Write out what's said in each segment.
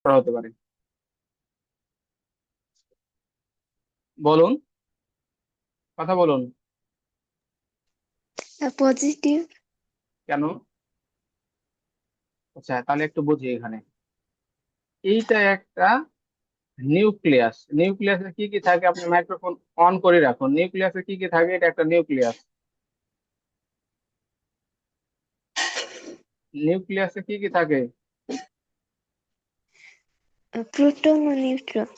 করা হতে পারে? বলুন, কথা বলুন। পজিটিভ। কেন? আচ্ছা, তাহলে একটু বুঝি এখানে। এইটা একটা নিউক্লিয়াস। নিউক্লিয়াসে কি কি থাকে? আপনি মাইক্রোফোন অন করে রাখুন। নিউক্লিয়াসে কি কি থাকে? এটা একটা নিউক্লিয়াস। নিউক্লিয়াসে কি কি থাকে? প্রোটন ও নিউট্রন।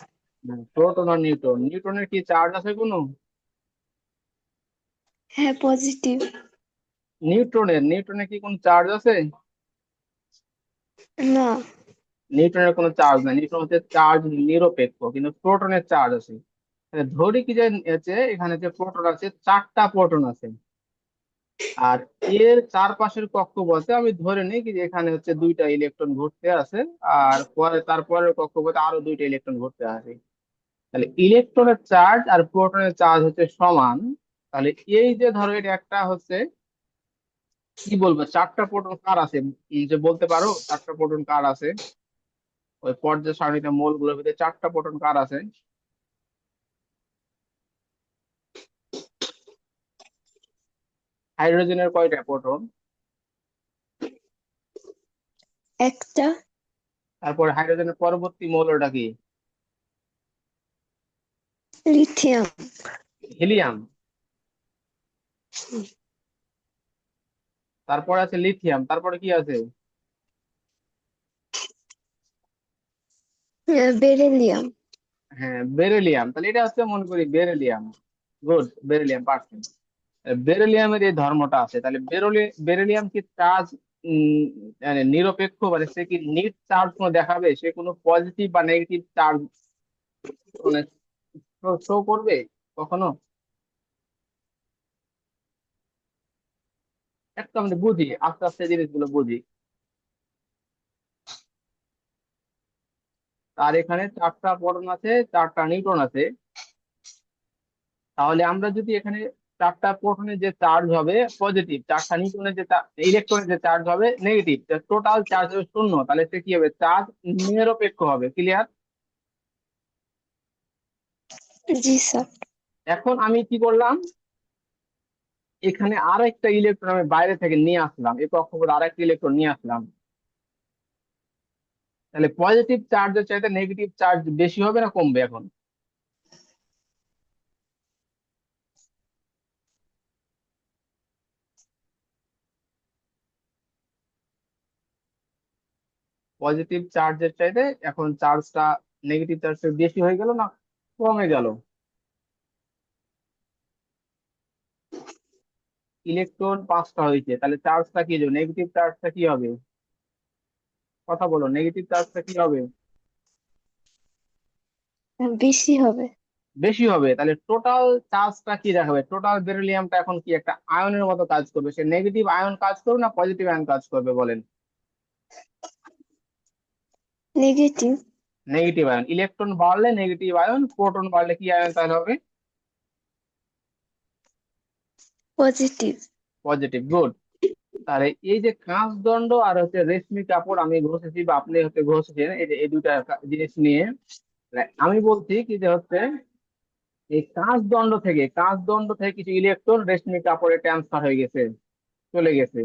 প্রোটন আর নিউট্রন। নিউট্রনের কি চার্জ আছে কোনো? হ্যাঁ, পজিটিভ। নিউট্রনের কি কোনো চার্জ আছে? না। নিউট্রনের কোনো চার্জ নাই। নিউট্রন হচ্ছে চার্জ নিরপেক্ষ, কিন্তু প্রোটনের চার্জ আছে। তাহলে ধরি কি যে হচ্ছে এখানে যে প্রোটন আছে, চারটা প্রোটন আছে। আর এর চারপাশের কক্ষপথে আমি ধরে নিই কি যে এখানে হচ্ছে দুইটা ইলেকট্রন ঘুরতে আছে। আর পরে তারপরের কক্ষপথে আরো দুইটা ইলেকট্রন ঘুরতে আছে। তাহলে ইলেকট্রনের চার্জ আর প্রোটনের চার্জ হচ্ছে সমান। তাহলে এই যে ধরো এটা একটা হচ্ছে, কি বলবো, চারটা প্রোটন কার আছে? যে বলতে পারো চারটা প্রোটন কার আছে? ওই পর্যায় সারণীতে মৌল গুলোর ভিতরে চারটা প্রোটন কার আছে? হাইড্রোজেনের কয়টা প্রোটন? একটা। তারপরে হাইড্রোজেনের পরবর্তী মৌলটা কি? লিথিয়াম। হিলিয়াম। তারপরে আছে লিথিয়াম। তারপরে কি আছে? বেরিলিয়াম। হ্যাঁ, বেরিলিয়াম। তাহলে এটা হচ্ছে মনে করি বেরিলিয়াম। Good, beryllium perfect. বেরিলিয়ামের এই ধর্মটা আছে। তাহলে বেরিলিয়াম কি চার্জ মানে নিরপেক্ষ, মানে সে কি নিট চার্জ কোনো দেখাবে? সে কোনো পজিটিভ বা নেগেটিভ চার্জ মানে শো করবে কখনো? একটু আমরা বুঝি, আস্তে আস্তে জিনিসগুলো বুঝি। তার এখানে চারটা প্রোটন আছে, চারটা নিউট্রন আছে। তাহলে আমরা যদি এখানে চারটা প্রোটনের যে চার্জ হবে পজিটিভ, চারটা নিউট্রনের যে ইলেকট্রনের যে চার্জ হবে নেগেটিভ, টোটাল চার্জ হবে শূন্য। তাহলে সে কি হবে? চার্জ নিরপেক্ষ হবে। ক্লিয়ার? জি স্যার। এখন আমি কি করলাম, এখানে আর একটা ইলেকট্রন আমি বাইরে থেকে নিয়ে আসলাম, এই কক্ষপথে আর একটা ইলেকট্রন নিয়ে আসলাম। তাহলে পজিটিভ চার্জের চাইতে নেগেটিভ চার্জ বেশি হবে না কমবে এখন? পজিটিভ চার্জের চাইতে এখন চার্জটা নেগেটিভ চার্জটা বেশি হয়ে গেল না কমে গেল? ইলেকট্রন পাঁচটা হয়েছে, তাহলে চার্জটা কি হবে? নেগেটিভ চার্জটা কি হবে? কথা বলো, নেগেটিভ চার্জটা কি হবে? বেশি হবে। বেশি হবে। তাহলে টোটাল চার্জটা কি দেখাবে? টোটাল বেরিলিয়ামটা এখন কি একটা আয়নের মতো কাজ করবে? সে নেগেটিভ আয়ন কাজ করবে না পজিটিভ আয়ন কাজ করবে বলেন? নেগেটিভ। Negative ion. ইলেকট্রন বাড়লে নেগেটিভ আয়ন, প্রোটন বাড়লে কি আয়ন তাহলে হবে? পজিটিভ। পজিটিভ। গুড। তাহলে এই যে কাঁচদণ্ড আর হচ্ছে রেশমি কাপড় আমি ঘষেছি বা আপনি হচ্ছে ঘষেছেন, এই যে এই দুইটা জিনিস নিয়ে আমি বলছি কি যে হচ্ছে এই কাঁচদণ্ড থেকে কিছু ইলেকট্রন রেশমি কাপড়ে ট্রান্সফার হয়ে গেছে, চলে গেছে।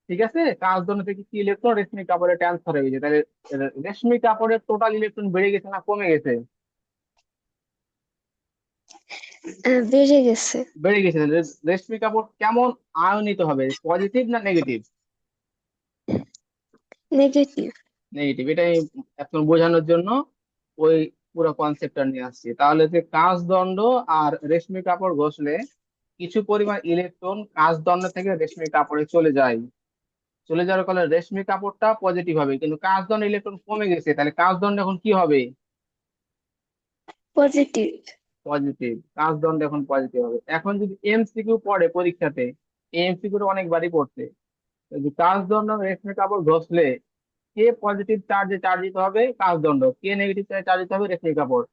ঠিক আছে, কাঁচদণ্ড থেকে কি ইলেকট্রন রেশমি কাপড়ে ট্রান্সফার হয়ে গেছে। তাহলে রেশমি কাপড়ের টোটাল ইলেকট্রন বেড়ে গেছে না কমে গেছে? বেড়ে গেছে। বেড়ে গেছে। তাহলে রেশমি কাপড় কেমন আয়নিত হবে? পজিটিভ না নেগেটিভ? নেগেটিভ। নেগেটিভ। এটাই এখন বোঝানোর জন্য ওই পুরো কনসেপ্টটা নিয়ে আসছি। তাহলে যে কাঁচদণ্ড আর রেশমি কাপড় ঘষলে কিছু পরিমাণ ইলেকট্রন কাঁচদণ্ড থেকে রেশমি কাপড়ে চলে যায়। চলে যাওয়ার ফলে রেশমি কাপড়টা পজিটিভ হবে, কিন্তু কাঁচদণ্ড ইলেকট্রন কমে গেছে। তাহলে কাঁচদণ্ড এখন কি হবে? পজিটিভ। পজিটিভ। কাঁচদণ্ড এখন পজিটিভ হবে। এখন যদি এমসিকিউ পড়ে পরীক্ষাতে, এমসিকিউ অনেকবারই পড়ছে, যদি কাঁচদণ্ড রেশমি কাপড় ঘষলে কে পজিটিভ চার্জে চার্জিত হবে? কাঁচদণ্ড। কে নেগেটিভ চার্জে চার্জিত হবে? রেশমি কাপড়।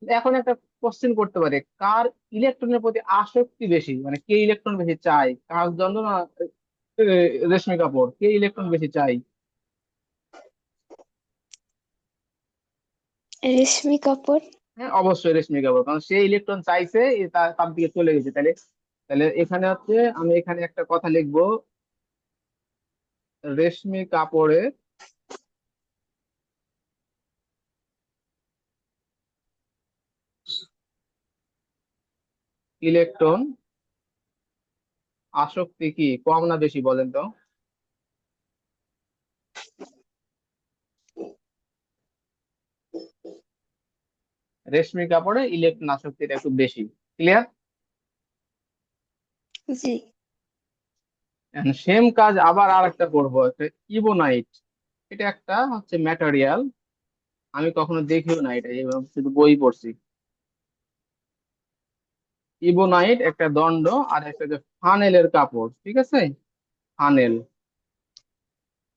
এখন একটা কোশ্চেন করতে পারে, কার ইলেকট্রনের প্রতি আসক্তি বেশি, মানে কে ইলেকট্রন বেশি চাই, কাঁচদণ্ড না রেশমি কাপড়? কে ইলেকট্রন বেশি চাই? রেশমি কাপড়। হ্যাঁ, অবশ্যই রেশমি কাপড়, কারণ সে ইলেকট্রন চাইছে, তার দিকে চলে গেছে। তাহলে তাহলে এখানে হচ্ছে আমি এখানে একটা কথা লিখবো, রেশমি কাপড়ের ইলেকট্রন আসক্তি কি কম না বেশি বলেন তো? রেশমি কাপড়ে ইলেকট্রন আসক্তিটা একটু বেশি। ক্লিয়ার? জি। সেম কাজ আবার আর একটা করবো, একটা ইবোনাইট। এটা একটা হচ্ছে ম্যাটেরিয়াল, আমি কখনো দেখিও না এটা, এভাবে শুধু বই পড়ছি। ইবোনাইট একটা দণ্ড, আর একটা যে ফানেলের কাপড়, ঠিক আছে, ফানেল।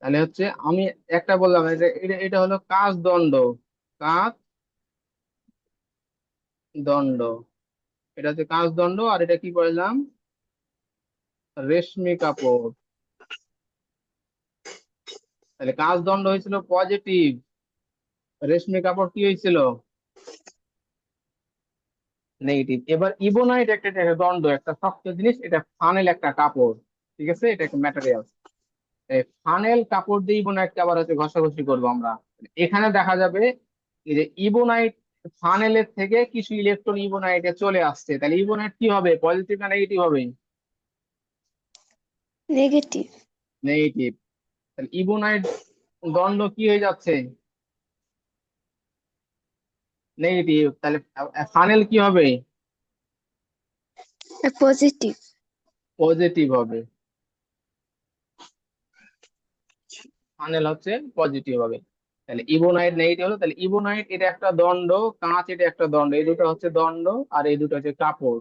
তাহলে হচ্ছে আমি একটা বললাম, এটা এটা এটা হলো কাঁচ দণ্ড, কাঁচ দণ্ড। এটা হচ্ছে কাঁচ দণ্ড, আর এটা কি বললাম, রেশমি কাপড়। তাহলে কাঁচ দণ্ড হয়েছিল পজিটিভ, রেশমি কাপড় কি হয়েছিল, নেগেটিভ। এবার ইবোনাইট একটা একটা দণ্ড, একটা শক্ত জিনিস, এটা ফানেল একটা কাপড়, ঠিক আছে, এটা একটা ম্যাটেরিয়াল। ফানেল কাপড় দিয়ে ইবোনাইটকে আবার হচ্ছে ঘষাঘষি করবো আমরা। এখানে দেখা যাবে এই যে ইবোনাইট ফানেলের থেকে কিছু ইলেকট্রন ইবোনাইটে চলে আসছে, তাহলে ইবোনাইট কি হবে, পজিটিভ না নেগেটিভ হবে? নেগেটিভ। নেগেটিভ। তাহলে ইবোনাইট দণ্ড কি হয়ে যাচ্ছে, নেগেটিভ। তাহলে ফানেল কি হবে, পজিটিভ। পজিটিভ হবে। ফানেল হচ্ছে পজিটিভ হবে। তাহলে ইবোনাইট নেগেটিভ হলো, তাহলে ইবোনাইট এটা একটা দণ্ড, কাঁচ এটা একটা দণ্ড, এই দুটো হচ্ছে দণ্ড, আর এই দুটো হচ্ছে কাপড়।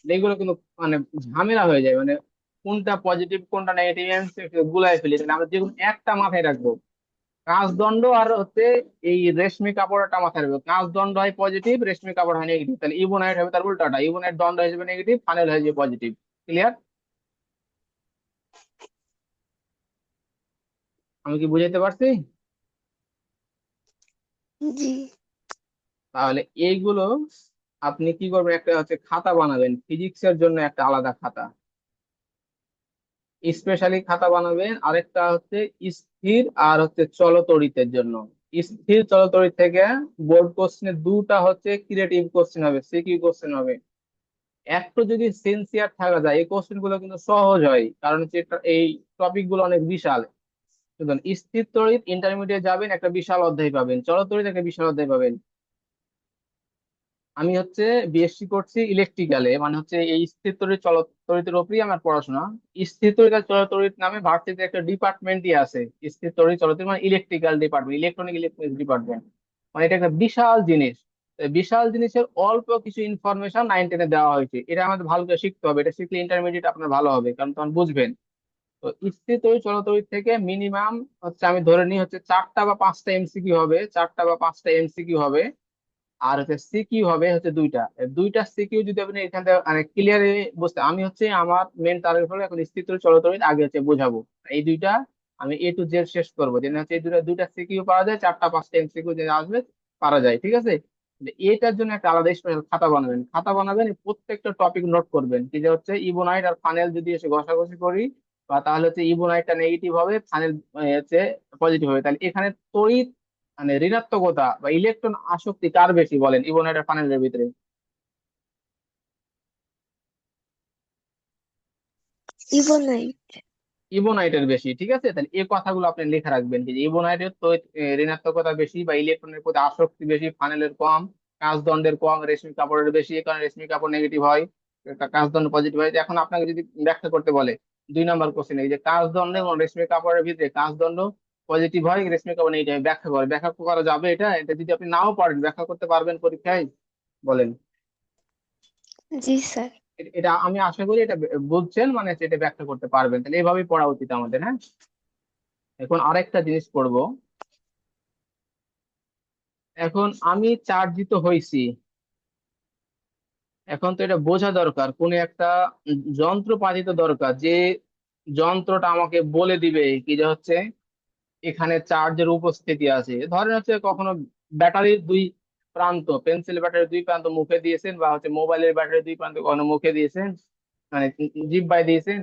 এগুলো কিন্তু মানে ঝামেলা হয়ে যায়, মানে কোনটা পজিটিভ কোনটা নেগেটিভ আমি গুলাই ফেলি। তাহলে আমরা যে কোনো একটা মাথায় রাখবো, কাঁচদণ্ড আর হচ্ছে এই রেশমি কাপড়টা মাথায় রাখবো। কাঁচদণ্ড হয় পজিটিভ, রেশমি কাপড় হয় নেগেটিভ। তাহলে ইবোনাইট হবে তার উল্টাটা, ইবোনাইট দণ্ড হিসেবে নেগেটিভ, ফানেল হয়ে যাবে পজিটিভ। ক্লিয়ার? আমি কি বুঝাইতে পারছি? জি। তাহলে এইগুলো আপনি কি করবেন, একটা হচ্ছে খাতা বানাবেন, ফিজিক্সের জন্য একটা আলাদা খাতা, স্পেশালি খাতা বানাবেন। আরেকটা হচ্ছে স্থির আর হচ্ছে চলতরিতের জন্য। স্থির চলতরিত থেকে বোর্ড কোশ্চেনে দুটা হচ্ছে ক্রিয়েটিভ কোশ্চেন হবে, সিকিউ কোশ্চেন হবে। একটু যদি সিনসিয়ার থাকা যায়, এই কোশ্চেন গুলো কিন্তু সহজ হয়, কারণ হচ্ছে এই টপিক গুলো অনেক বিশাল। সুতরাং স্থির তড়িৎ ইন্টারমিডিয়েট যাবেন, একটা বিশাল অধ্যায় পাবেন, চলতরিৎ একটা বিশাল অধ্যায় পাবেন। আমি হচ্ছে বিএসসি করছি ইলেকট্রিক্যালে, মানে হচ্ছে এই স্থির তড়িৎ তড়িতের উপরই আমার পড়াশোনা। স্থির তড়িৎ আর চল তড়িৎ নামে ভার্সিটিতে একটা ডিপার্টমেন্টই আছে, স্থির তড়িৎ চল তড়িৎ মানে electrical department, electronic electronics department. মানে এটা একটা বিশাল জিনিস। তো এই বিশাল জিনিসের অল্প কিছু ইনফরমেশন 9-10-এ দেওয়া হয়েছে, এটা আমাদের ভালো করে শিখতে হবে। এটা শিখলে ইন্টারমিডিয়েট আপনার ভালো হবে, কারণ তখন বুঝবেন। তো স্থির তড়িৎ চল তড়িৎ থেকে মিনিমাম হচ্ছে আমি ধরে নিই হচ্ছে 4টা বা 5টা এমসিকিউ হবে, 4টা বা 5টা এমসিকিউ হবে। আর হচ্ছে সিকিউ হবে হচ্ছে দুইটা। এই দুইটা সিকিউ যদি আপনি এখান থেকে মানে ক্লিয়ারলি বুঝতে, আমি হচ্ছে আমার মেন টার্গেট হলো এখন স্থির চলতরিৎ আগে হচ্ছে বোঝাবো। এই দুইটা আমি A to Z শেষ করবো, যেন হচ্ছে এই দুইটা দুইটা সিকিউ পাওয়া যায়, 4টা 5টা এমসিকিউ যে আসবে পারা যায়, ঠিক আছে। কিন্তু এটার জন্য একটা আলাদা স্পেশাল খাতা বানাবেন, খাতা বানাবেন, প্রত্যেকটা টপিক নোট করবেন, কি যে হচ্ছে ইবোনাইট আর ফানেল যদি এসে ঘষাঘষি করি, বা তাহলে হচ্ছে ইবোনাইটটা নেগেটিভ হবে, ফানেল হচ্ছে পজিটিভ হবে। তাহলে এখানে তড়িৎ মানে ঋণাত্মকতা বা ইলেকট্রন আসক্তি কার বেশি বলেন ইবোনাইট আর ফানেলের ভিতরে? ইবোনাইট। ইবোনাইটের বেশি, ঠিক আছে। তাহলে এই কথাগুলো আপনি লিখে রাখবেন, যে ইবোনাইটের তো ঋণাত্মকতা বেশি বা ইলেকট্রনের প্রতি আসক্তি বেশি, ফানেলের কম, কাঁচদণ্ডের কম, রেশমি কাপড়ের বেশি। এই কারণে রেশমি কাপড় নেগেটিভ হয়, কাঁচদণ্ড পজিটিভ হয়। এখন আপনাকে যদি ব্যাখ্যা করতে বলে 2 নম্বর কোশ্চেন, এই যে কাঁচদণ্ড এবং রেশমি কাপড়ের ভিতরে কাঁচদণ্ড পজিটিভ হয়, রেশমি কাপড় নেগেটিভ হয়, ব্যাখ্যা করে, ব্যাখ্যা করা যাবে এটা? এটা যদি আপনি নাও পারেন, ব্যাখ্যা করতে পারবেন পরীক্ষায়? বলেন। জি স্যার। এটা আমি আশা করি এটা বুঝছেন, মানে হচ্ছে এটা ব্যাখ্যা করতে পারবেন। তাহলে এইভাবেই পড়া উচিত আমাদের, হ্যাঁ। এখন আরেকটা জিনিস করব। এখন আমি চার্জিত হয়েছি, এখন তো এটা বোঝা দরকার, কোন একটা যন্ত্রপাতি তো দরকার, যে যন্ত্রটা আমাকে বলে দিবে কি যে হচ্ছে এখানে চার্জের উপস্থিতি আছে। ধরেন হচ্ছে কখনো ব্যাটারির দুই প্রান্ত, পেন্সিল ব্যাটারির দুই প্রান্ত মুখে দিয়েছেন, বা হচ্ছে মোবাইলের ব্যাটারির দুই প্রান্ত কখনো মুখে দিয়েছেন, মানে জিহ্বায় দিয়েছেন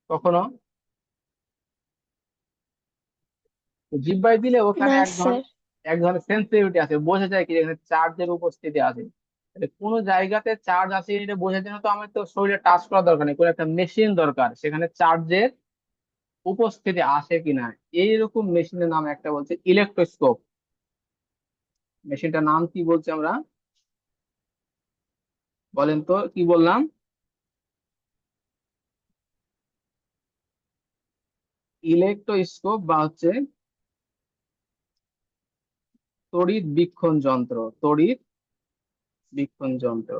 কখনো? জিহ্বায় দিলে ওখানে না এক স্যার। ধরনের সেন্সিটিভিটি আছে, বোঝা যায় কি এখানে চার্জের উপস্থিতি আছে। তাহলে কোনো জায়গাতে চার্জ আছে এটা বোঝার জন্য তো আমার তো শরীরে টাচ করা দরকার নেই, কোনো একটা মেশিন দরকার সেখানে চার্জের উপস্থিতি আসে কিনা। এইরকম মেশিনের নাম একটা বলছে ইলেকট্রোস্কোপ। মেশিনটার নাম কি বলছে আমরা, বলেন তো কি বললাম? ইলেকট্রোস্কোপ বা হচ্ছে তড়িৎ বীক্ষণ যন্ত্র। তড়িৎ বীক্ষণ যন্ত্র,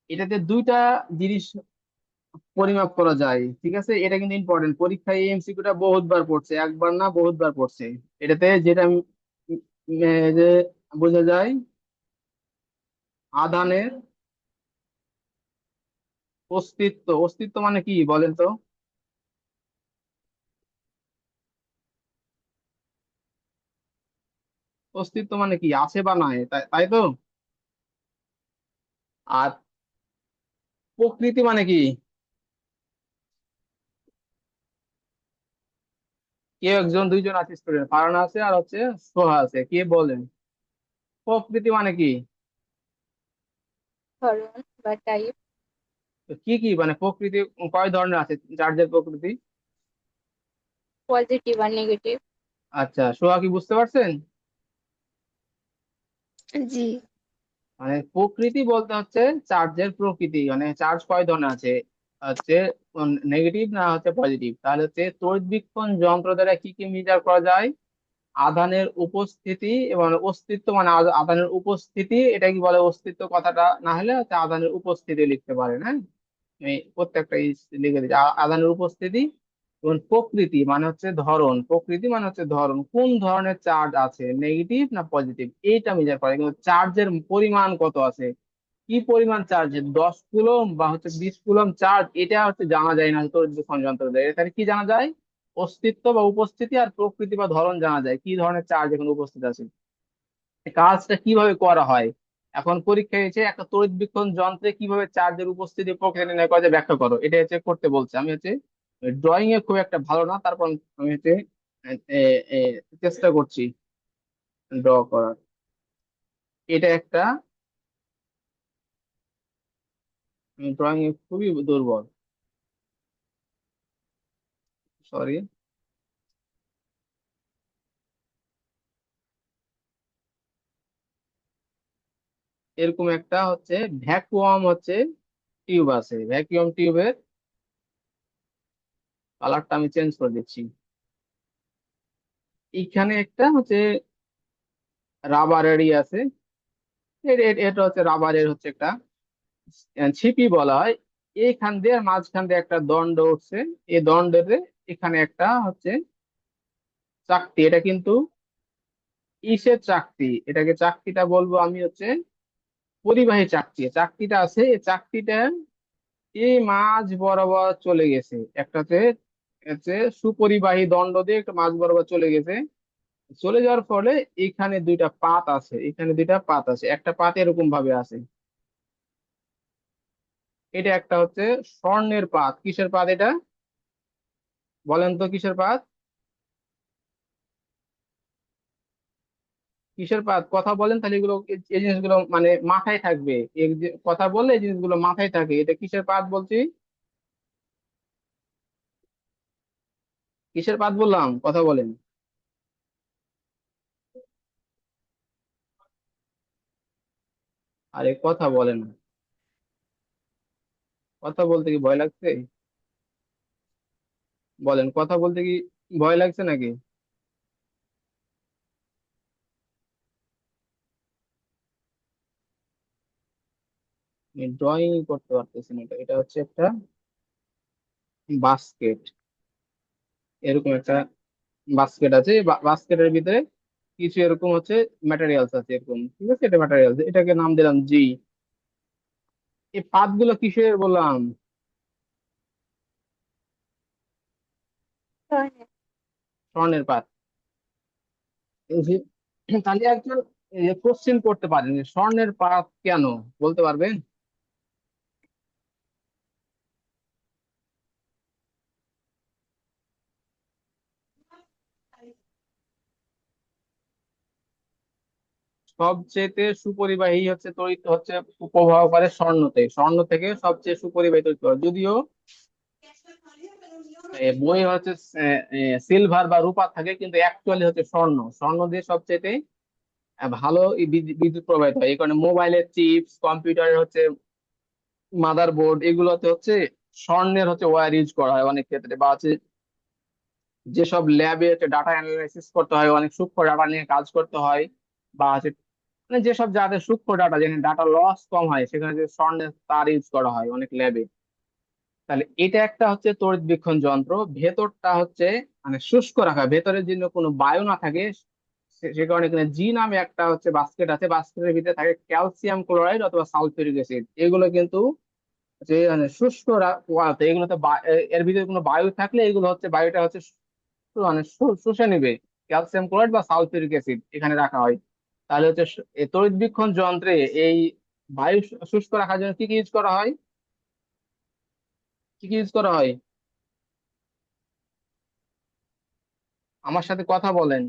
এটাতে দুইটা জিনিস পরিমাপ করা যায়, ঠিক আছে? এটা কিন্তু ইম্পর্টেন্ট, পরীক্ষায় এই এমসিকিউটা বহুতবার পড়ছে, একবার না বহুতবার পড়ছে। এটাতে যেটা যে বোঝা যায় আধানের অস্তিত্ব। অস্তিত্ব মানে কি বলেন তো? অস্তিত্ব মানে কি, আছে বা নাই, তাই তাই তো। আর প্রকৃতি মানে কি? কেউ একজন দুইজন আছে স্টুডেন্ট, ফারহানা আছে আর হচ্ছে সোহা আছে, কে বলেন প্রকৃতি মানে কি? ধরন বা টাইপ। তো কি কি মানে প্রকৃতি কয় ধরনের আছে চার্জের প্রকৃতি? পজিটিভ আর নেগেটিভ। আচ্ছা, সোহা কি বুঝতে পারছেন? জি। মানে প্রকৃতি বলতে হচ্ছে চার্জের প্রকৃতি, মানে চার্জ কয় ধরনের আছে, হচ্ছে নেগেটিভ না হচ্ছে পজিটিভ। তাহলে হচ্ছে তড়িৎবীক্ষণ যন্ত্র দ্বারা কি কি মেজার করা যায়? আধানের উপস্থিতি এবং অস্তিত্ব, মানে আধানের উপস্থিতি, এটা কি বলে অস্তিত্ব কথাটা না হলে হচ্ছে আধানের উপস্থিতি লিখতে পারেন, হ্যাঁ? আমি প্রত্যেকটা লিখে দিচ্ছি, আধানের উপস্থিতি। এবং প্রকৃতি মানে হচ্ছে ধরন, প্রকৃতি মানে হচ্ছে ধরন, কোন ধরনের চার্জ আছে, নেগেটিভ না পজিটিভ, এইটা মেজার করে। কিন্তু চার্জের পরিমাণ কত আছে, কি পরিমাণ চার্জ, 10 কুলম বা হচ্ছে 20 কুলম চার্জ, এটা হচ্ছে জানা যায় না তড়িৎ যন্ত্র দিয়ে। এখানে কি জানা যায়? অস্তিত্ব বা উপস্থিতি, আর প্রকৃতি বা ধরন জানা যায়, কি ধরনের চার্জ এখানে উপস্থিত আছে। এই কাজটা কিভাবে করা হয়, এখন পরীক্ষায় এসে একটা তড়িৎ বীক্ষণ যন্ত্রে কিভাবে চার্জের উপস্থিতি প্রক্রিয়া নির্ণয় করা যায় ব্যাখ্যা করো, এটা হচ্ছে করতে বলছে। আমি হচ্ছে ড্রয়িং এ খুব একটা ভালো না, তারপর আমি হচ্ছে এ, এ, এ, চেষ্টা করছি ড্র করার। এটা একটা, ড্রয়িং এ খুবই দুর্বল, সরি। এরকম একটা হচ্ছে ভ্যাকুয়াম হচ্ছে টিউব আছে, ভ্যাকুয়াম টিউবের কালারটা আমি চেঞ্জ করে দিচ্ছি। এইখানে একটা হচ্ছে রাবারেরই আছে, এটা হচ্ছে রাবারের হচ্ছে একটা ছিপি বলা হয়। এইখান দিয়ে আর মাঝখান দিয়ে একটা দণ্ড উঠছে, এই দণ্ডের এখানে একটা হচ্ছে চাকতি, এটা কিন্তু ইসের চাকতি, এটাকে চাকতিটা বলবো আমি হচ্ছে পরিবাহী চাকতি। চাকতিটা আছে, এই চাকতিটা এই মাঝ বরাবর চলে গেছে একটাতে, হচ্ছে সুপরিবাহী দণ্ড দিয়ে একটা মাঝ বরাবর চলে গেছে। চলে যাওয়ার ফলে এখানে দুইটা পাত আছে, এখানে দুইটা পাত আছে, একটা পাত এরকম ভাবে আছে। এটা একটা হচ্ছে স্বর্ণের পাত। কিসের পাত এটা, বলেন তো কিসের পাত? কিসের পাত, কথা বলেন, তাহলে এগুলো এই জিনিসগুলো মানে মাথায় থাকবে। কথা বললে এই জিনিসগুলো মাথায় থাকে। এটা কিসের পাত বলছি, কিসের পাত বললাম, কথা বলেন। আরে কথা বলেন, কথা বলতে কি ভয় লাগছে? বলেন, কথা বলতে কি ভয় লাগছে নাকি? ড্রয়িং করতে পারতেছি না। এটা এটা হচ্ছে একটা বাস্কেট, এরকম একটা বাস্কেট আছে। বাস্কেটের ভিতরে কিছু এরকম হচ্ছে ম্যাটেরিয়ালস আছে এরকম, ঠিক আছে? এটা ম্যাটেরিয়ালস, এটাকে নাম দিলাম জি। এই পাতগুলো কিসের বললাম? ধরনের। স্বর্ণের পাত। তাহলে একজন কোশ্চেন করতে পারেন যে স্বর্ণের পাত কেন, বলতে পারবেন? সবচেয়ে সুপরিবাহী হচ্ছে তড়িৎ হচ্ছে প্রবাহ করে স্বর্ণতে, স্বর্ণ থেকে সবচেয়ে সুপরিবাহী তড়িৎ প্রবাহ। যদিও বই হচ্ছে সিলভার বা রূপা থাকে, কিন্তু অ্যাকচুয়ালি হচ্ছে স্বর্ণ, স্বর্ণ দিয়ে সবচেয়ে ভালো এই বিদ্যুৎ প্রবাহিত হয়। এই কারণে মোবাইলের চিপস, কম্পিউটারের হচ্ছে মাদার বোর্ড, এগুলোতে হচ্ছে স্বর্ণের হচ্ছে ওয়্যার ইউজ করা হয় অনেক ক্ষেত্রে। বা হচ্ছে যেসব ল্যাবে হচ্ছে ডাটা অ্যানালাইসিস করতে হয়, অনেক সূক্ষ্ম ডাটা নিয়ে কাজ করতে হয়, বা হচ্ছে মানে যেসব যাদের সূক্ষ্ম ডাটা, যেখানে ডাটা লস কম হয়, সেখানে যে স্বর্ণের তার ইউজ করা হয় অনেক ল্যাবে। তাহলে এটা একটা হচ্ছে তড়িৎ বীক্ষণ যন্ত্র। ভেতরটা হচ্ছে মানে শুষ্ক রাখা, ভেতরের জন্য কোনো বায়ু না থাকে, সে কারণে এখানে জি নামে একটা হচ্ছে বাস্কেট আছে, বাস্কেটের ভিতরে থাকে ক্যালসিয়াম ক্লোরাইড অথবা সালফিউরিক অ্যাসিড। এগুলো কিন্তু যে মানে শুষ্ক ওয়াতে এগুলোতে এর ভিতরে কোনো বায়ু থাকলে এগুলো হচ্ছে বায়ুটা হচ্ছে মানে শুষে নিবে। ক্যালসিয়াম ক্লোরাইড বা সালফিউরিক অ্যাসিড এখানে রাখা হয়। তাহলে হচ্ছে এই তড়িৎ বীক্ষণ যন্ত্রে এই বায়ু শুষ্ক রাখার জন্য কি কি ইউজ করা হয়, কি কি ইউজ করা হয়? আমার সাথে কথা বলেন।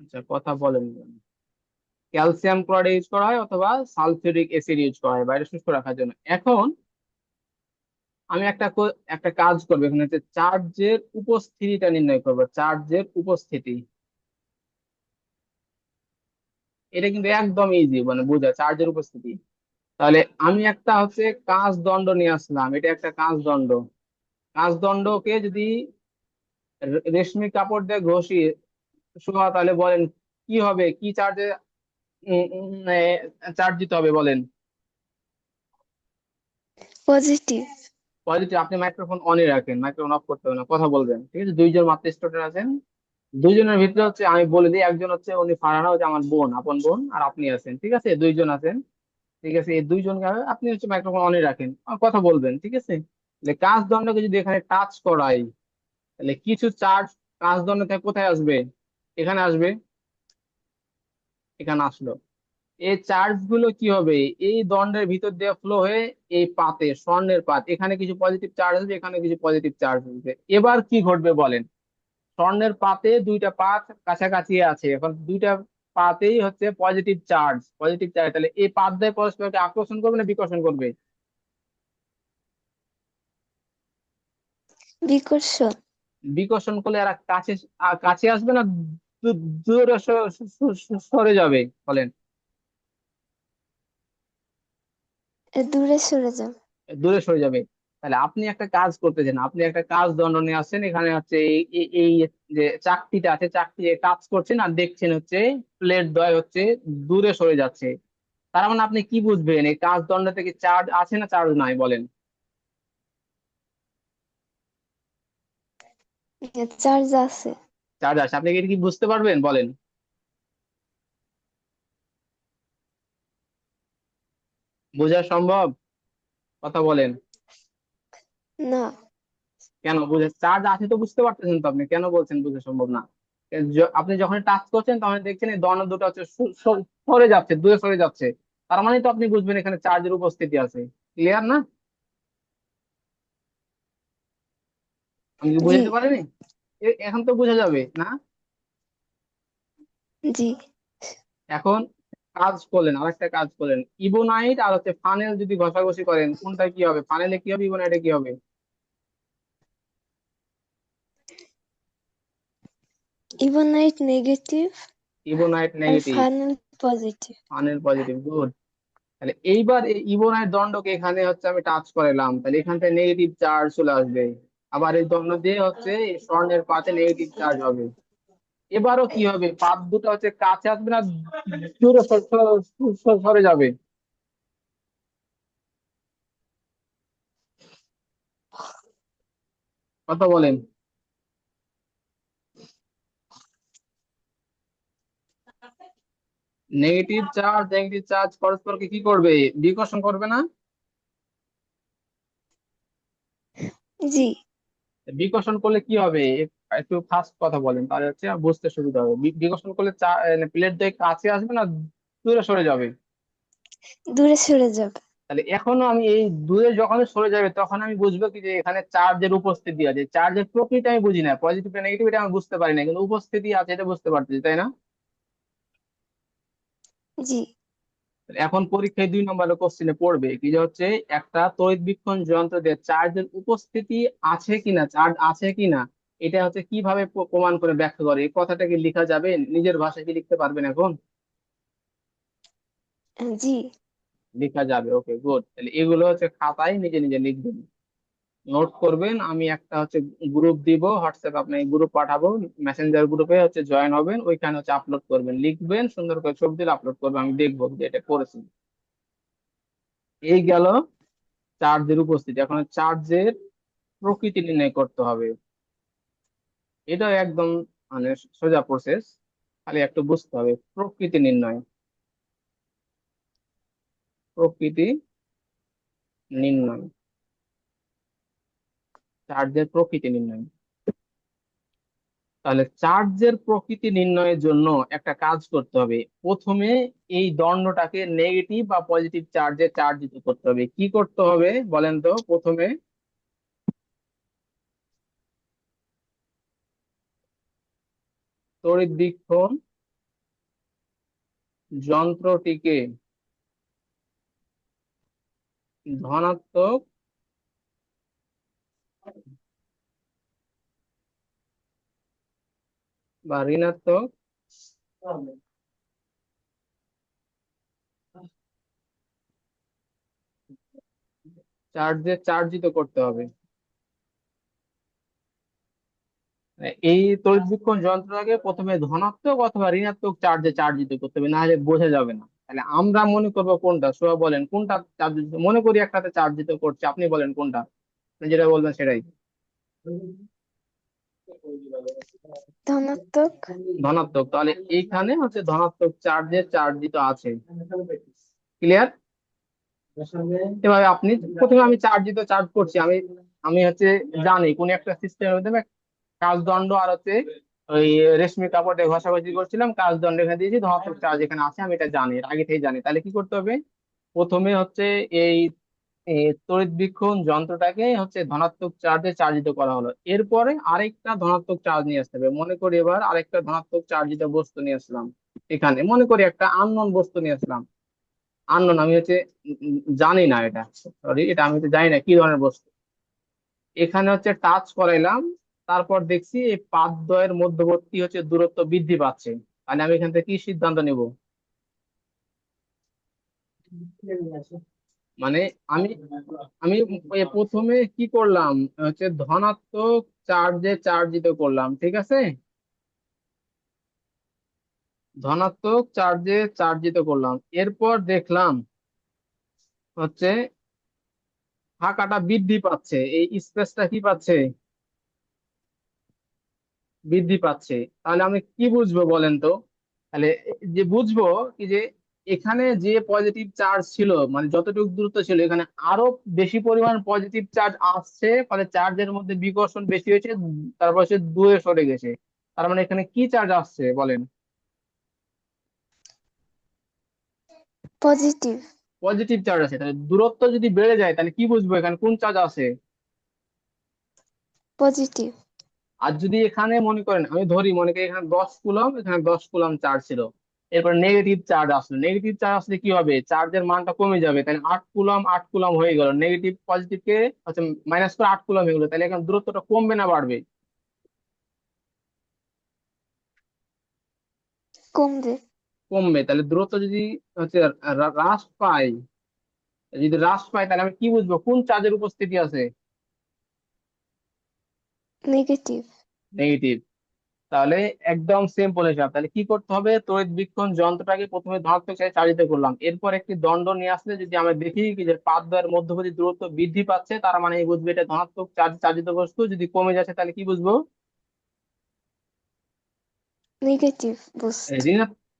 আচ্ছা, কথা বলেন। ক্যালসিয়াম ক্লোরাইড ইউজ করা হয় অথবা সালফিউরিক অ্যাসিড ইউজ করা হয় বাইরে শুষ্ক রাখার জন্য। এখন আমি একটা কাজ করবো, এখানে হচ্ছে চার্জের উপস্থিতিটা নির্ণয় করবো, চার্জের উপস্থিতি। এটা কিন্তু একদম ইজি মানে বোঝা, চার্জের উপস্থিতি। তাহলে আমি একটা হচ্ছে কাঁচ দণ্ড নিয়ে আসলাম, এটা একটা কাঁচ দণ্ড। কাঁচ দণ্ডকে যদি রেশমি কাপড় দিয়ে ঘষি শোয়া, তাহলে বলেন কি হবে, কি চার্জে চার্জ দিতে হবে বলেন? পজিটিভ। পজিটিভ। আপনি মাইক্রোফোন অনই রাখেন, মাইক্রোফোন অফ করতে হবে না, কথা বলবেন, ঠিক আছে? দুইজন মাত্র স্টুডেন্ট আছেন। দুইজনের ভিতরে হচ্ছে আমি বলে দিই, একজন হচ্ছে উনি ফারহানা, হচ্ছে আমার বোন, আপন বোন, আর আপনি আছেন, ঠিক আছে? দুইজন আছেন, ঠিক আছে? এই দুইজনকে আপনি হচ্ছে মাইক্রোফোন অনই রাখেন, আর কথা বলবেন, ঠিক আছে? তাহলে কাঁচ দণ্ডকে যদি এখানে টাচ করাই, তাহলে কিছু চার্জ কাঁচ দণ্ড থেকে কোথায় আসবে? এখানে আসবে, এখানে আসলো। এই চার্জ গুলো কি হবে, এই দণ্ডের ভিতর দিয়ে ফ্লো হয়ে এই পাতে, স্বর্ণের পাত, এখানে কিছু পজিটিভ চার্জ আছে, এখানে কিছু পজিটিভ চার্জ আছে। এবার কি ঘটবে বলেন? স্বর্ণের পাতে দুইটা পাত কাছাকাছি আছে, এখন দুইটা পাতেই হচ্ছে পজিটিভ চার্জ, পজিটিভ চার্জ। তাহলে এই পাত দিয়ে পরস্পরকে আকর্ষণ করবে না বিকর্ষণ করবে? বিকর্ষণ। বিকর্ষণ করলে এরা কাছে কাছে আসবে না দূরে সরে যাবে বলেন? দূরে সরে যাও। দূরে সরে যাবে। তাহলে আপনি একটা কাজ করতেছেন, আপনি একটা কাজ দণ্ড নিয়ে আসছেন, এখানে হচ্ছে এই যে চাকতিটা আছে, চাকতি কাজ করছেন আর দেখছেন হচ্ছে প্লেট দ্বয় হচ্ছে দূরে সরে যাচ্ছে। তার মানে আপনি কি বুঝবেন, এই কাজ দণ্ড থেকে চার্জ আছে না চার্জ নাই বলেন? চার্জ আছে। চার্জ আছে। আপনি কি এটা কি বুঝতে পারবেন বলেন? বোঝা সম্ভব? কথা বলেন। না। কেন বুঝে, চার্জ আছে তো বুঝতে পারতেছেন তো, আপনি কেন বলছেন বুঝা সম্ভব না? আপনি যখন টাচ করছেন তখন দেখছেন এই দণ্ড দুটো হচ্ছে সরে যাচ্ছে, দূরে সরে যাচ্ছে। তার মানে তো আপনি বুঝবেন এখানে চার্জের উপস্থিতি আছে। ক্লিয়ার না? আমি কি জি। বুঝাতে পারিনি? এখন তো বোঝা যাবে না? জি। এখন কাজ করলেন, আরেকটা কাজ করলেন, ইবোনাইট আর হচ্ছে ফানেল যদি ঘষাঘষি করেন, কোনটা কি হবে? ফানেলে কি হবে, ইবোনাইটে কি হবে? ইবনাইট নেগেটিভ ইবোনাইট আর negative, flannel positive. Flannel positive, good. তাহলে এইবার এই ইবোনাইট দণ্ডকে এখানে হচ্ছে আমি টাচ করালাম, তাহলে এখান থেকে নেগেটিভ চার্জ চলে আসবে। আবার এই দণ্ড দিয়ে হচ্ছে এই স্বর্ণের পাতে নেগেটিভ চার্জ হবে। এবারও কি হবে, পাত দুটো হচ্ছে কাছে আসবে না দূরে সরে যাবে? কথা বলেন। নেগেটিভ চার্জ পরস্পরকে কি করবে, বিকর্ষণ করবে না? জি। বিকর্ষণ করলে কি হবে? একটু ফাস্ট কথা বলেন, তাহলে হচ্ছে বুঝতে সুবিধা হবে। বিকর্ষণ করলে প্লেট দিয়ে কাছে আসবে না দূরে সরে যাবে? দূরে সরে যাবে। তাহলে এখনো আমি এই দূরে যখন সরে যাবে তখন আমি বুঝবো কি যে এখানে চার্জের উপস্থিতি আছে। চার্জের প্রকৃতি আমি বুঝি না, পজিটিভ নেগেটিভ এটা আমি বুঝতে পারি না, কিন্তু উপস্থিতি আছে এটা বুঝতে পারতেছি, তাই না? জি। এখন পরীক্ষায় 2 নম্বরের কোশ্চেনে পড়বে কি যে হচ্ছে একটা তড়িৎ বীক্ষণ যন্ত্র দিয়ে চার্জের উপস্থিতি আছে কিনা, চার্জ আছে কিনা, এটা হচ্ছে কিভাবে প্রমাণ করে ব্যাখ্যা করে, এই কথাটা কি লেখা যাবে? নিজের ভাষায় কি লিখতে পারবেন এখন? জি। লেখা যাবে, ওকে গুড। তাহলে এগুলো হচ্ছে খাতায় নিজে নিজে লিখবেন, নোট করবেন। আমি একটা হচ্ছে গ্রুপ দিব হোয়াটসঅ্যাপ, আপনি গ্রুপ পাঠাবো, মেসেঞ্জার গ্রুপে হচ্ছে জয়েন হবেন, ওইখানে হচ্ছে আপলোড করবেন, লিখবেন সুন্দর করে ছবি দিলে আপলোড করবেন, আমি দেখবো যে এটা করেছি। এই গেল চার্জের উপস্থিতি। এখন চার্জের প্রকৃতি নির্ণয় করতে হবে। এটা একদম মানে সোজা প্রসেস, খালি একটু বুঝতে হবে। প্রকৃতি নির্ণয়, প্রকৃতি নির্ণয়, চার্জের প্রকৃতি নির্ণয়। তাহলে চার্জের প্রকৃতি নির্ণয়ের জন্য একটা কাজ করতে হবে। প্রথমে এই দণ্ডটাকে নেগেটিভ বা পজিটিভ চার্জে চার্জিত করতে হবে। কি করতে হবে বলেন তো? প্রথমে তড়িৎবীক্ষণ যন্ত্রটিকে ধনাত্মক বা ঋণাত্মক চার্জে চার্জিত করতে হবে। এই তড়িৎবীক্ষণ যন্ত্রটাকে প্রথমে ধনাত্মক অথবা ঋণাত্মক চার্জে চার্জিত করতে হবে, না হলে বোঝা যাবে না। তাহলে আমরা মনে করবো কোনটা? সোয়া বলেন কোনটা চার্জিত মনে করি, একটাতে চার্জিত করছে, আপনি বলেন কোনটা, আপনি যেটা বলবেন সেটাই। ধনাত্মক। ধনাত্মক, তাহলে এইখানে হচ্ছে ধনাত্মক চার্জে চার্জিত আছে। ক্লিয়ার? এভাবে আপনি প্রথমে আমি চার্জিত চার্জ করছি, আমি আমি হচ্ছে জানি কোন একটা সিস্টেমের মধ্যে কাচদণ্ড আর হচ্ছে ওই রেশমি কাপড়ে ঘষাঘষি করছিলাম, কাচদণ্ড এখানে দিয়েছি, ধনাত্মক চার্জ এখানে আছে, আমি এটা জানি, এর আগে থেকে জানি। তাহলে কি করতে হবে? প্রথমে হচ্ছে এই এই তড়িৎ বীক্ষণ যন্ত্রটাকে হচ্ছে ধনাত্মক চার্জে চার্জিত করা হলো, এরপরে আরেকটা ধনাত্মক চার্জ নিয়ে আসতে হবে। মনে করি এবার আরেকটা ধনাত্মক চার্জিত বস্তু নিয়ে আসলাম, এখানে মনে করি একটা আননোন বস্তু নিয়ে আসলাম। আননোন, আমি হচ্ছে জানি না এটা, সরি এটা আমি হচ্ছে জানি না কি ধরনের বস্তু। এখানে হচ্ছে টাচ করাইলাম, তারপর দেখছি এই পাদদ্বয়ের মধ্যবর্তী হচ্ছে দূরত্ব বৃদ্ধি পাচ্ছে। তাহলে আমি এখান থেকে কি সিদ্ধান্ত নিব? মানে আমি আমি প্রথমে কি করলাম হচ্ছে ধনাত্মক চার্জে চার্জিত করলাম, ঠিক আছে? ধনাত্মক চার্জে চার্জিত করলাম, এরপর দেখলাম হচ্ছে ফাঁকাটা বৃদ্ধি পাচ্ছে, এই স্পেসটা কি পাচ্ছে? বৃদ্ধি পাচ্ছে। তাহলে আমি কি বুঝবো বলেন তো? তাহলে যে বুঝবো কি যে এখানে যে পজিটিভ চার্জ ছিল, মানে যতটুকু দূরত্ব ছিল, এখানে আরো বেশি পরিমাণ পজিটিভ চার্জ আসছে, ফলে চার্জের মধ্যে বিকর্ষণ বেশি হয়েছে, তারপর সে দূরে সরে গেছে। তার মানে এখানে কি চার্জ আসছে বলেন? পজিটিভ। পজিটিভ চার্জ আছে। তাহলে দূরত্ব যদি বেড়ে যায় তাহলে কি বুঝবো এখানে কোন চার্জ আছে? পজিটিভ। আর যদি এখানে মনে করেন, আমি ধরি মনে করি এখানে 10 কুলম, এখানে 10 কুলম চার্জ ছিল, এরপর নেগেটিভ চার্জ আসলো, নেগেটিভ চার্জ আসলে কি হবে? চার্জের মানটা কমে যাবে, তাহলে 8 কুলম 8 কুলম হয়ে গেল, নেগেটিভ পজিটিভ কে হচ্ছে মাইনাস করে 8 কুলম হয়ে গেলো, তাহলে এখানে দূরত্বটা কমবে না বাড়বে? কমবে। কমবে। তাহলে দূরত্ব যদি হচ্ছে হ্রাস পায়, যদি হ্রাস পায় তাহলে আমি কি বুঝবো কোন চার্জের উপস্থিতি আছে? নেগেটিভ। নেগেটিভ। তাহলে একদম সিম্পল হিসাব। তাহলে কি করতে হবে? তড়িৎ বীক্ষণ যন্ত্রটাকে প্রথমে ধনাত্মক চার্জে চালিত করলাম, এরপর একটি দণ্ড নিয়ে আসলে যদি আমরা দেখি কি যে পাদদ্বয়ের মধ্যবর্তী দূরত্ব বৃদ্ধি পাচ্ছে, তার মানে এই বুঝবে এটা ধনাত্মক চার্জ চালিত বস্তু। যদি কমে যাচ্ছে তাহলে কি বুঝবো? নেগেটিভ এই বুঝছি।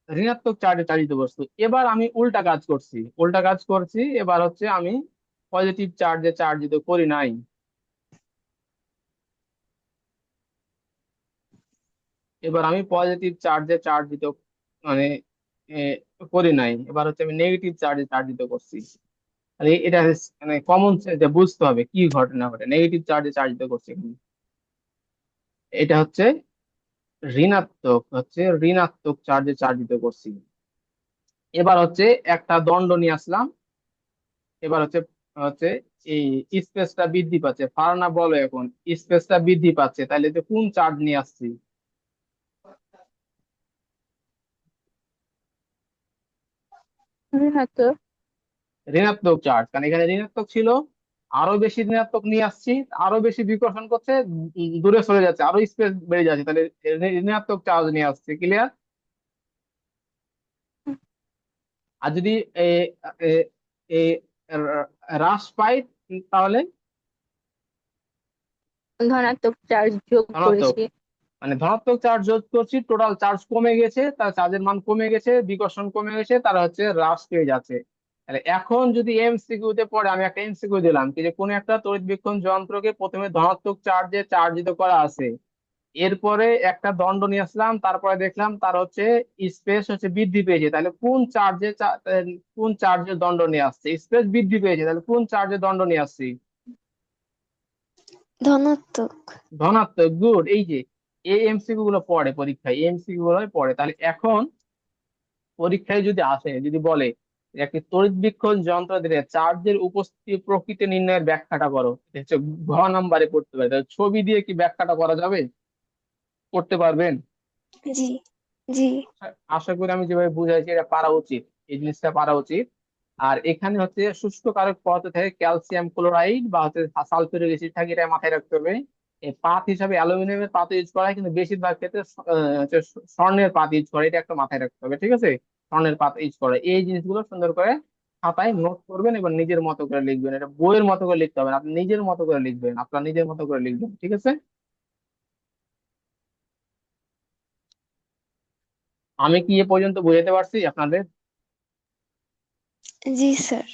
ঋণাত্মক চার্জে চালিত বস্তু। এবার আমি উল্টা কাজ করছি, উল্টা কাজ করছি, এবার হচ্ছে আমি পজিটিভ চার্জে চার্জিত করি নাই। এবার আমি পজিটিভ চার্জে চার্জ দিতে মানে এ, করি নাই, এবার হচ্ছে আমি নেগেটিভ চার্জে চার্জ দিতে করছি। তাহলে এটা মানে কমন সেন্স বুঝতে হবে কি ঘটনা ঘটে। নেগেটিভ চার্জে চার্জ দিতে করছি এখানে। এটা হচ্ছে ঋণাত্মক চার্জে চার্জ দিতে করছি। এবার হচ্ছে একটা দণ্ড নিয়ে আসলাম। এবার হচ্ছে হচ্ছে এই স্পেসটা বৃদ্ধি পাচ্ছে, ফারানা বলো এখন স্পেসটা বৃদ্ধি পাচ্ছে, তাহলে তো কোন চার্জ নিয়ে আসছি? ঋণাত্মক। ঋণাত্মক চার্জ, কারণ এখানে ঋণাত্মক ছিল, আরো বেশি ঋণাত্মক নিয়ে আসছি, আরো বেশি বিকর্ষণ করছে, দূরে সরে যাচ্ছে, আরো স্পেস বেড়ে যাচ্ছে, তাহলে ঋণাত্মক চার্জ নিয়ে আসছে। ক্লিয়ার? আর যদি এ এ এ হ্রাস পাই তাহলে ধনাত্মক চার্জ যোগ ধনাত্মক, করেছি। মানে ধনাত্মক চার্জ যোগ করছি, টোটাল চার্জ কমে গেছে, তার চার্জের মান কমে গেছে, বিকর্ষণ কমে গেছে, তারা হচ্ছে হ্রাস পেয়ে যাচ্ছে। তাহলে এখন যদি এমসিকিউ তে পড়ে, আমি একটা এমসিকিউ দিলাম কি যে কোন একটা তড়িৎবীক্ষণ যন্ত্রকে প্রথমে ধনাত্মক চার্জে চার্জিত করা আছে, এরপরে একটা দণ্ড নিয়ে আসলাম, তারপরে দেখলাম তার হচ্ছে স্পেস হচ্ছে বৃদ্ধি পেয়েছে, তাহলে কোন চার্জের দণ্ড নিয়ে আসছে? স্পেস বৃদ্ধি পেয়েছে, তাহলে কোন চার্জের দণ্ড নিয়ে আসছি? ধনাত্মক। ধনাত্মক। গুড। এই যে এই এমসিকিউ গুলো পড়ে পরীক্ষায়, এমসিকিউ গুলো পড়ে। তাহলে এখন পরীক্ষায় যদি আসে, যদি বলে যে একটি তড়িৎবীক্ষণ যন্ত্র দিয়ে চার্জের উপস্থিতি প্রকৃতি নির্ণয়ের ব্যাখ্যাটা করো, এটা হচ্ছে ঘ নাম্বারে পড়তে পারে। তাহলে ছবি দিয়ে কি ব্যাখ্যাটা করা যাবে? করতে পারবেন? জি জি আশা করি আমি যেভাবে বুঝাইছি এটা পারা উচিত, এই জিনিসটা পারা উচিত। আর এখানে হচ্ছে শুষ্ক কারক পদার্থ থাকে ক্যালসিয়াম ক্লোরাইড বা হচ্ছে সালফিউরিক অ্যাসিড থাকে, এটা মাথায় রাখতে হবে। এই পাত হিসাবে অ্যালুমিনিয়ামের পাত ইউজ করা হয়, কিন্তু বেশিরভাগ ক্ষেত্রে হচ্ছে স্বর্ণের পাত ইউজ করে, এটা একটা মাথায় রাখতে হবে। ঠিক আছে? স্বর্ণের পাত ইউজ করে। এই জিনিসগুলো সুন্দর করে খাতায় নোট করবেন এবং নিজের মতো করে লিখবেন। এটা বইয়ের মতো করে লিখতে হবে না, আপনি নিজের মতো করে লিখবেন, আপনার নিজের মতো করে লিখবেন। ঠিক আছে? আমি কি এ পর্যন্ত বুঝাতে পারছি আপনাদের? জি স্যার।